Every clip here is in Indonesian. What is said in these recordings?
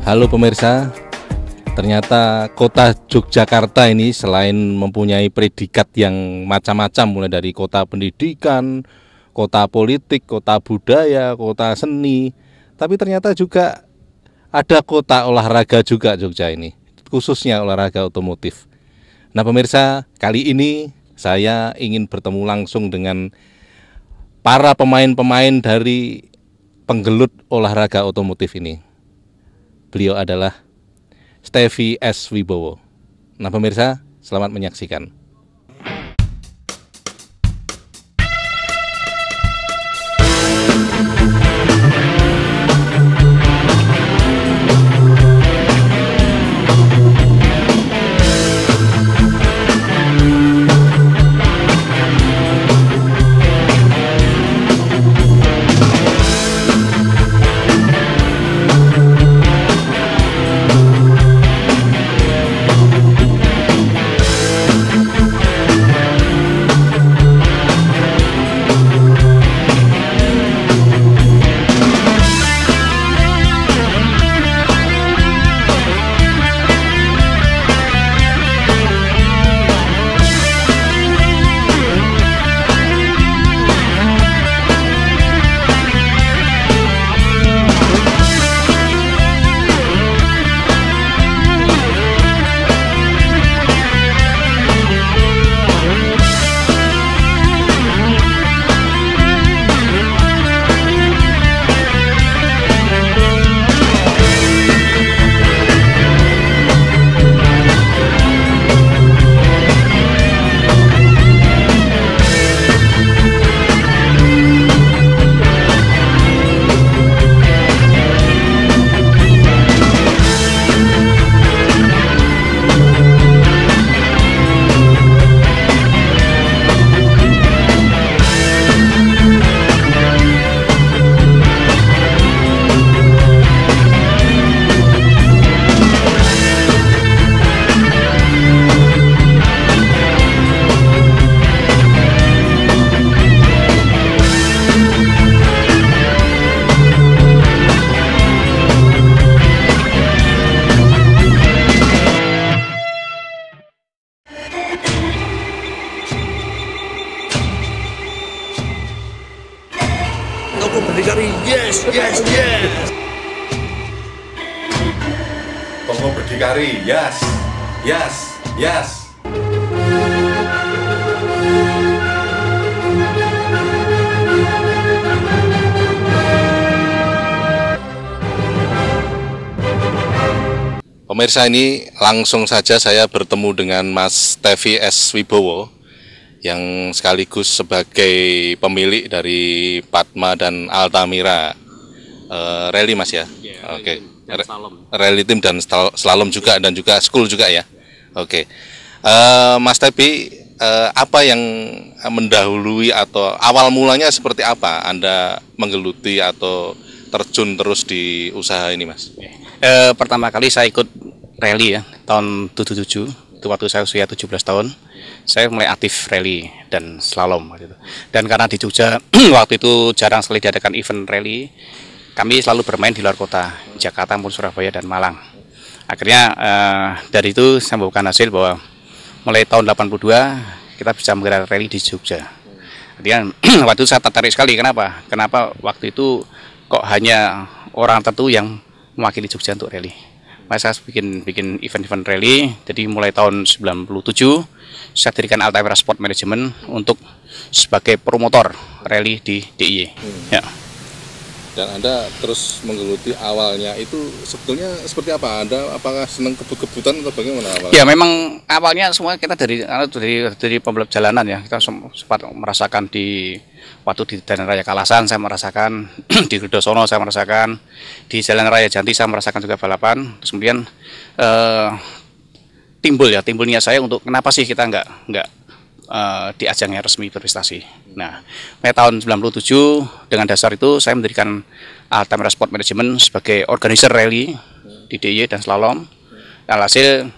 Halo pemirsa, ternyata kota Yogyakarta ini selain mempunyai predikat yang macam-macam, mulai dari kota pendidikan, kota politik, kota budaya, kota seni, tapi ternyata juga ada kota olahraga juga Jogja ini, khususnya olahraga otomotif. Nah pemirsa, kali ini saya ingin bertemu langsung dengan para pemain-pemain dari penggelut olahraga otomotif ini. Beliau adalah Stefy S. Wibowo. Nah pemirsa, selamat menyaksikan. Toko Berdikari, yes, yes, yes. Toko Berdikari, yes, yes, yes. Pemirsa, ini langsung saja saya bertemu dengan Mas Stefy S. Wibowo yang sekaligus sebagai pemilik dari Padma dan Altamira Rally, Mas ya? Oke. Rally Team dan slalom juga, dan juga school juga ya? Oke. Mas Stefy, apa yang mendahului atau awal mulanya seperti apa Anda menggeluti atau terjun terus di usaha ini, Mas? Pertama kali saya ikut rally ya, tahun 77, itu waktu saya usia 17 tahun. Saya mulai aktif rally dan slalom gitu. Dan karena di Jogja waktu itu jarang sekali diadakan event rally, kami selalu bermain di luar kota, Jakarta maupun Surabaya dan Malang. Akhirnya dari itu saya membuahkan hasil bahwa mulai tahun 82 kita bisa menggelar rally di Jogja. Artinya waktu itu saya tertarik sekali. Kenapa? Kenapa waktu itu kok hanya orang tertentu yang mewakili Jogja untuk rally? Saya bikin event-event rally. Jadi mulai tahun 97 saya dirikan Altamira Sport Management untuk sebagai promotor rally di DIY. Ya. Dan Anda terus menggeluti awalnya itu sebetulnya seperti apa? Anda apakah senang kebut-kebutan atau bagaimana awalnya? Ya memang awalnya semua kita dari pembalap jalanan ya. Kita sempat merasakan di waktu di Jalan Raya Kalasan saya merasakan, di Kertosono saya merasakan, di Jalan Raya Janti saya merasakan juga balapan. Terus kemudian timbulnya saya untuk kenapa sih kita nggak di ajang yang resmi berprestasi. Nah, mulai tahun 97 dengan dasar itu saya mendirikan Altamira Sport Management sebagai organizer rally di DIY dan slalom. Alhasil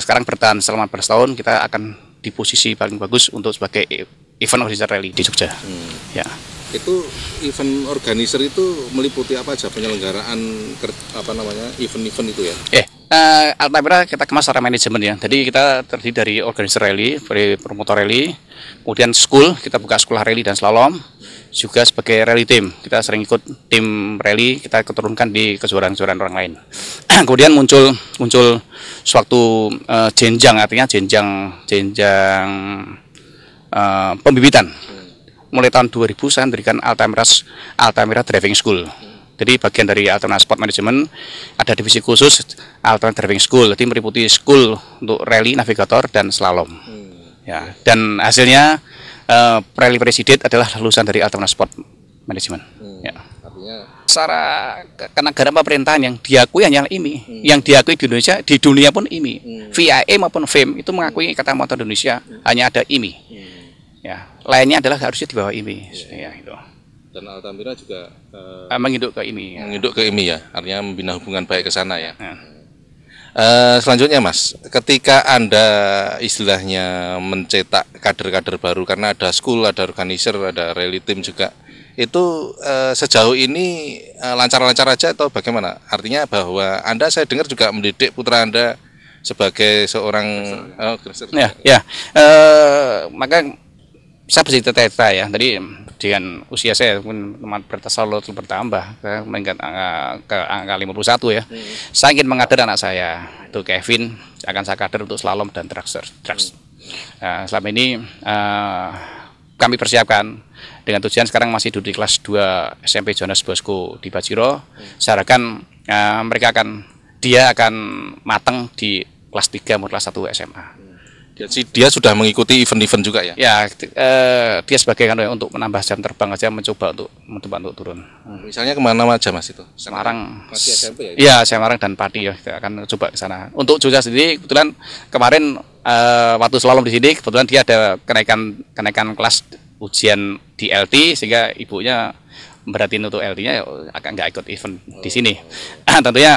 sekarang bertahan selama bertahun, kita akan di posisi paling bagus untuk sebagai event organizer rally di Jogja. Ya. Itu event organizer itu meliputi apa aja penyelenggaraan event-event itu ya? Altamira kita kemas secara manajemen ya. Jadi kita terdiri dari organizer rally, dari promotor rally, kemudian school, kita buka sekolah rally dan slalom, juga sebagai rally team. Kita sering ikut tim rally, kita keturunkan di kejuaraan-kejuaraan orang lain. Kemudian muncul suatu jenjang, artinya jenjang pembibitan. Mulai tahun 2000 saya mendirikan Altamira Driving School. Jadi bagian dari Altamira Sport Management ada divisi khusus Altamira Driving School. Jadi meliputi school untuk rally, navigator, dan slalom. Ya, dan hasilnya rally president adalah lulusan dari Altamira Sport Management. Ya. Artinya secara kenegaraan pemerintahan yang diakui hanya IMI, yang diakui di Indonesia, di dunia pun IMI. VIA maupun FIM itu mengakui Ikatan Motor Indonesia, hanya ada IMI. Ya, lainnya adalah harusnya di bawah IMI. Ya, itu. Dan Altamira juga menginduk ke IMI. Ya. Menginduk ke IMI ya, artinya membina hubungan baik ke sana ya. Selanjutnya Mas, ketika Anda istilahnya mencetak kader-kader baru karena ada school, ada organizer, ada rally team juga, itu sejauh ini lancar-lancar aja atau bagaimana? Artinya bahwa Anda, saya dengar juga mendidik putra Anda sebagai seorang maka saya bercita-cita ya, tadi dengan usia saya pun selalu bertambah meningkat ke angka 51 ya. Saya ingin mengajar anak saya, itu Kevin, akan saya kader untuk slalom dan trucks. Selama ini kami persiapkan dengan tujuan sekarang masih duduk di kelas 2 SMP Jonas Bosco di Bajiro. Saya harapkan dia akan matang di kelas 3 maupun kelas 1 SMA. Jadi dia sudah mengikuti event-event juga ya? Ya, dia sebagai untuk menambah jam terbang aja mencoba untuk turun. Misalnya kemana aja Mas itu? Semarang. Masih SMP ya? Iya, Semarang dan Pati ya, kita akan coba ke sana. Untuk Jogja sendiri kebetulan kemarin waktu slalom di sini kebetulan dia ada kenaikan kelas ujian di LT sehingga ibunya beratin untuk LT-nya akan nggak ikut event di sini. Tentunya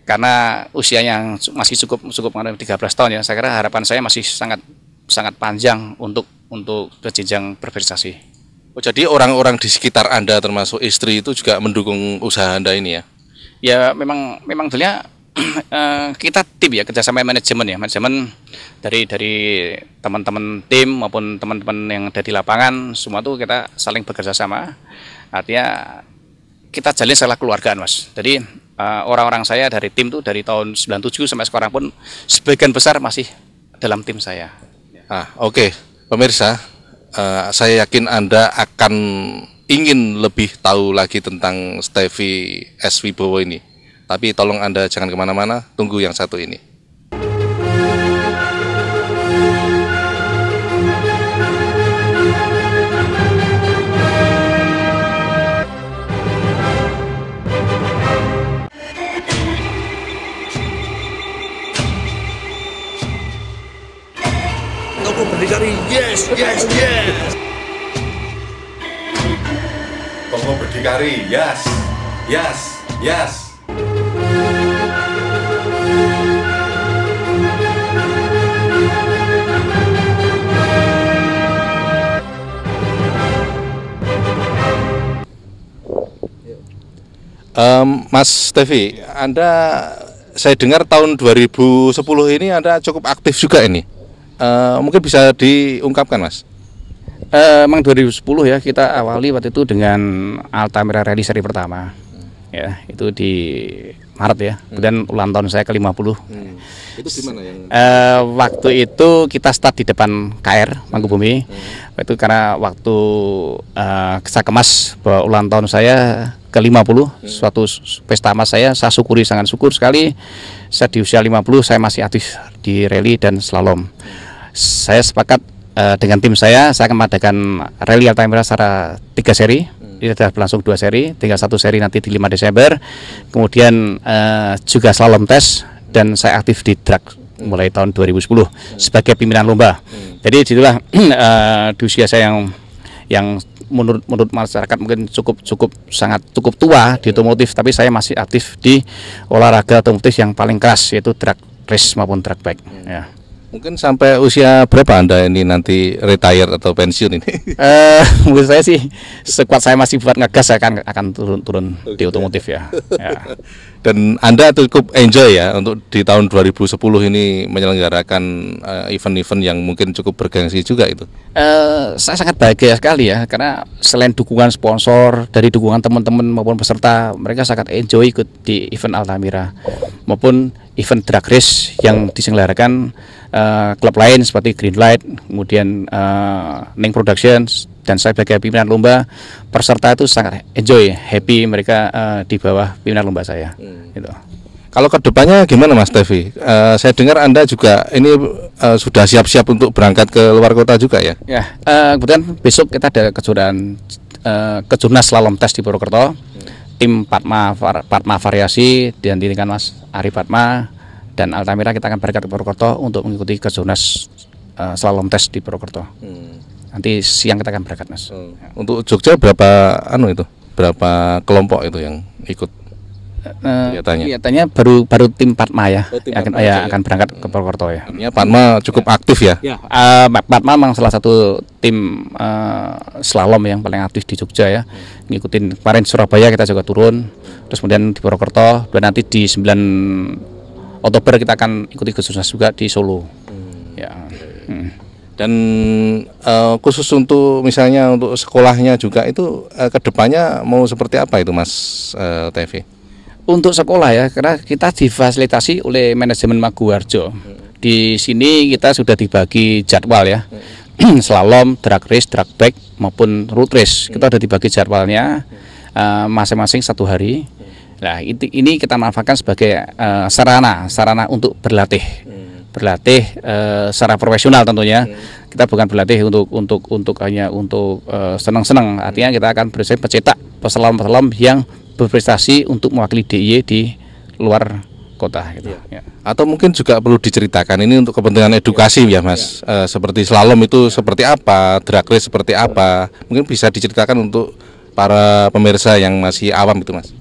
karena usianya masih cukup 13 tahun ya, saya kira harapan saya masih sangat panjang untuk ke jenjang berprestasi. Oh, jadi orang-orang di sekitar Anda termasuk istri itu juga mendukung usaha Anda ini ya? Ya memang tentunya kita tim ya, kerjasama manajemen dari teman-teman tim maupun teman-teman yang ada di lapangan, semua tuh kita saling bekerja sama. Artinya kita jalin secara keluargaan Mas. Jadi orang-orang saya dari tim tuh dari tahun 97 sampai sekarang pun sebagian besar masih dalam tim saya. Oke. Pemirsa, saya yakin Anda akan ingin lebih tahu lagi tentang Stevi S. Wibowo ini. Tapi tolong Anda jangan kemana-mana, tunggu yang satu ini. Toko berdikari, yes, yes, yes. Toko berdikari, yes, yes, yes. Mas Stevi, Anda saya dengar tahun 2010 ini Anda cukup aktif juga ini. Mungkin bisa diungkapkan Mas? Memang 2010 ya kita awali waktu itu dengan Altamira Rally seri pertama. Ya, itu di Maret ya. Kemudian ulang tahun saya ke-50. Itu di mana yang? Waktu itu kita start di depan KR Mangkubumi. Itu karena waktu saya kemas bahwa ulang tahun saya ke-50, suatu pesta emas saya syukuri, sangat syukur sekali. Saya di usia 50 saya masih aktif di rally dan slalom. Saya sepakat dengan tim saya akan mengadakan rally Altamira secara 3 seri. Ini sudah berlangsung 2 seri, tinggal 1 seri nanti di 5 Desember. Kemudian juga slalom tes, dan saya aktif di drag mulai tahun 2010 sebagai pimpinan lomba. Jadi itulah di usia saya yang menurut masyarakat mungkin sangat cukup tua di otomotif, tapi saya masih aktif di olahraga otomotif yang paling keras, yaitu drag race maupun drag bike. Ya. Mungkin sampai usia berapa Anda ini nanti retire atau pensiun ini? Menurut saya sih sekuat saya masih buat ngegas, saya akan turun di otomotif ya. Dan Anda cukup enjoy ya untuk di tahun 2010 ini menyelenggarakan event-event yang mungkin cukup bergengsi juga itu. Saya sangat bahagia sekali ya, karena selain dukungan sponsor, dari dukungan teman-teman maupun peserta, mereka sangat enjoy ikut di event Altamira maupun event drag race yang diselenggarakan klub lain seperti Greenlight, kemudian Ning Productions, dan saya sebagai pimpinan lomba, peserta itu sangat enjoy, happy mereka di bawah pimpinan lomba saya. Gitu. Kalau kedepannya gimana Mas Tevi? Saya dengar Anda juga ini sudah siap-siap untuk berangkat ke luar kota juga ya? Ya, kemudian besok kita ada kejuaraan kejurnas slalom tes di Purwokerto. Tim Padma Variasi didampingi Mas Ari Padma dan Altamira, kita akan berangkat ke Purwokerto untuk mengikuti kejurnas slalom tes di Purwokerto. Nanti siang kita akan berangkat Mas. Untuk Jogja berapa berapa kelompok itu yang ikut? Kelihatannya baru tim Padma ya, tim akan berangkat ke Purwokerto ya. Artinya Padma cukup aktif ya? Padma memang salah satu tim slalom yang paling aktif di Jogja ya. Ngikutin kemarin Surabaya kita juga turun, terus kemudian di Purwokerto, dan nanti di 9 Oktober kita akan ikuti kejurnas juga di Solo. Ya. Dan khusus untuk misalnya untuk sekolahnya juga itu kedepannya mau seperti apa itu Mas Tevi? Untuk sekolah ya, karena kita difasilitasi oleh manajemen Maguwarjo. Di sini kita sudah dibagi jadwal ya, slalom, drag race, drag bike maupun road race. Kita sudah dibagi jadwalnya masing-masing 1 hari. Nah, ini kita manfaatkan sebagai sarana untuk berlatih secara profesional tentunya. Kita bukan berlatih untuk hanya untuk senang-senang. Artinya kita akan berusaha mencetak peselam-peselam yang berprestasi untuk mewakili DIY di luar kota gitu. Ya. Atau mungkin juga perlu diceritakan ini untuk kepentingan edukasi ya Mas. Seperti slalom itu seperti apa, drag race seperti apa. Mungkin bisa diceritakan untuk para pemirsa yang masih awam itu Mas.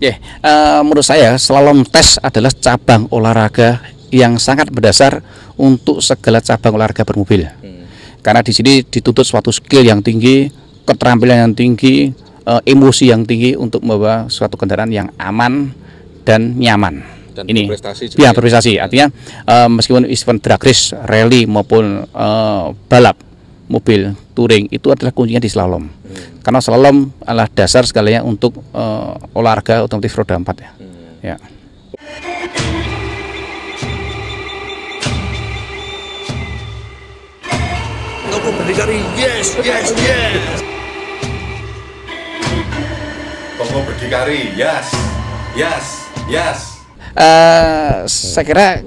Menurut saya slalom tes adalah cabang olahraga yang sangat berdasar untuk segala cabang olahraga bermobil. Karena di sini dituntut suatu skill yang tinggi, keterampilan yang tinggi, emosi yang tinggi untuk membawa suatu kendaraan yang aman dan nyaman. Dan ini berprestasi ya berprestasi. Artinya meskipun event drag race, rally maupun balap mobil touring itu adalah kuncinya di slalom. Karena slalom adalah dasar segalanya untuk olahraga otomotif roda 4 ya. Ya. Toko berdikari, yes, yes, yes. Toko berdikari, yes, yes, yes. Saya kira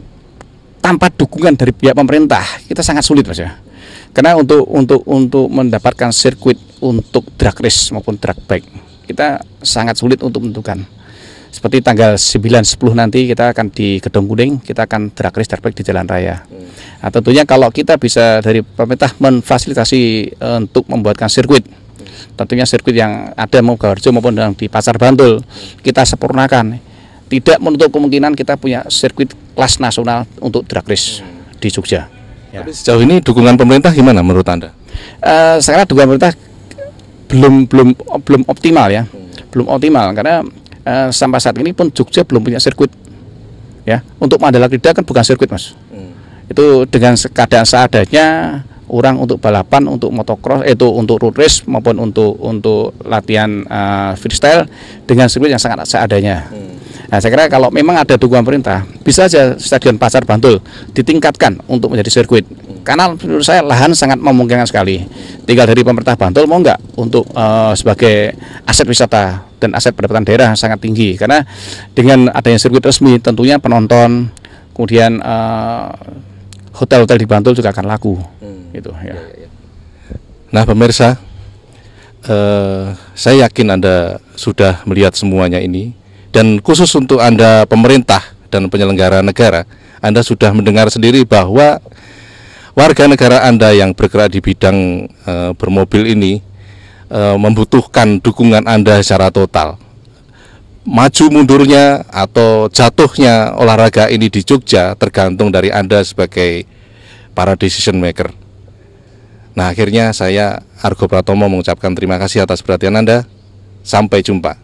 tanpa dukungan dari pihak pemerintah kita sangat sulit Mas ya. Karena untuk mendapatkan sirkuit untuk drag race maupun drag bike kita sangat sulit untuk menentukan. Seperti tanggal 9-10 nanti kita akan di Gedung Kuning, kita akan drag race drag bike di jalan raya. Nah, tentunya kalau kita bisa dari pemerintah memfasilitasi untuk membuatkan sirkuit, tentunya sirkuit yang ada mau Maguwarjo maupun yang di Pasar Bantul kita sempurnakan. Tidak menutup kemungkinan kita punya sirkuit kelas nasional untuk drag race di Jogja. Ya. Tapi sejauh ini dukungan pemerintah gimana menurut Anda? Saya kira dukungan pemerintah belum optimal ya, belum optimal karena sampai saat ini pun Jogja belum punya sirkuit. Ya, untuk Mandala Krida kan bukan sirkuit Mas. Itu dengan keadaan seadanya orang untuk balapan, untuk motocross, itu untuk road race maupun untuk latihan freestyle dengan sirkuit yang sangat seadanya. Nah, saya kira kalau memang ada dukungan pemerintah, bisa saja Stadion Pasar Bantul ditingkatkan untuk menjadi sirkuit. Karena menurut saya lahan sangat memungkinkan sekali. Tinggal dari pemerintah Bantul mau nggak untuk sebagai aset wisata dan aset pendapatan daerah sangat tinggi. Karena dengan adanya sirkuit resmi, tentunya penonton, kemudian hotel-hotel di Bantul juga akan laku. Gitu, ya. Nah pemirsa, saya yakin Anda sudah melihat semuanya ini. Dan khusus untuk Anda pemerintah dan penyelenggara negara, Anda sudah mendengar sendiri bahwa warga negara Anda yang bergerak di bidang bermobil ini membutuhkan dukungan Anda secara total. Maju mundurnya atau jatuhnya olahraga ini di Jogja tergantung dari Anda sebagai para decision maker. Nah, akhirnya saya Argo Pratomo mengucapkan terima kasih atas perhatian Anda. Sampai jumpa.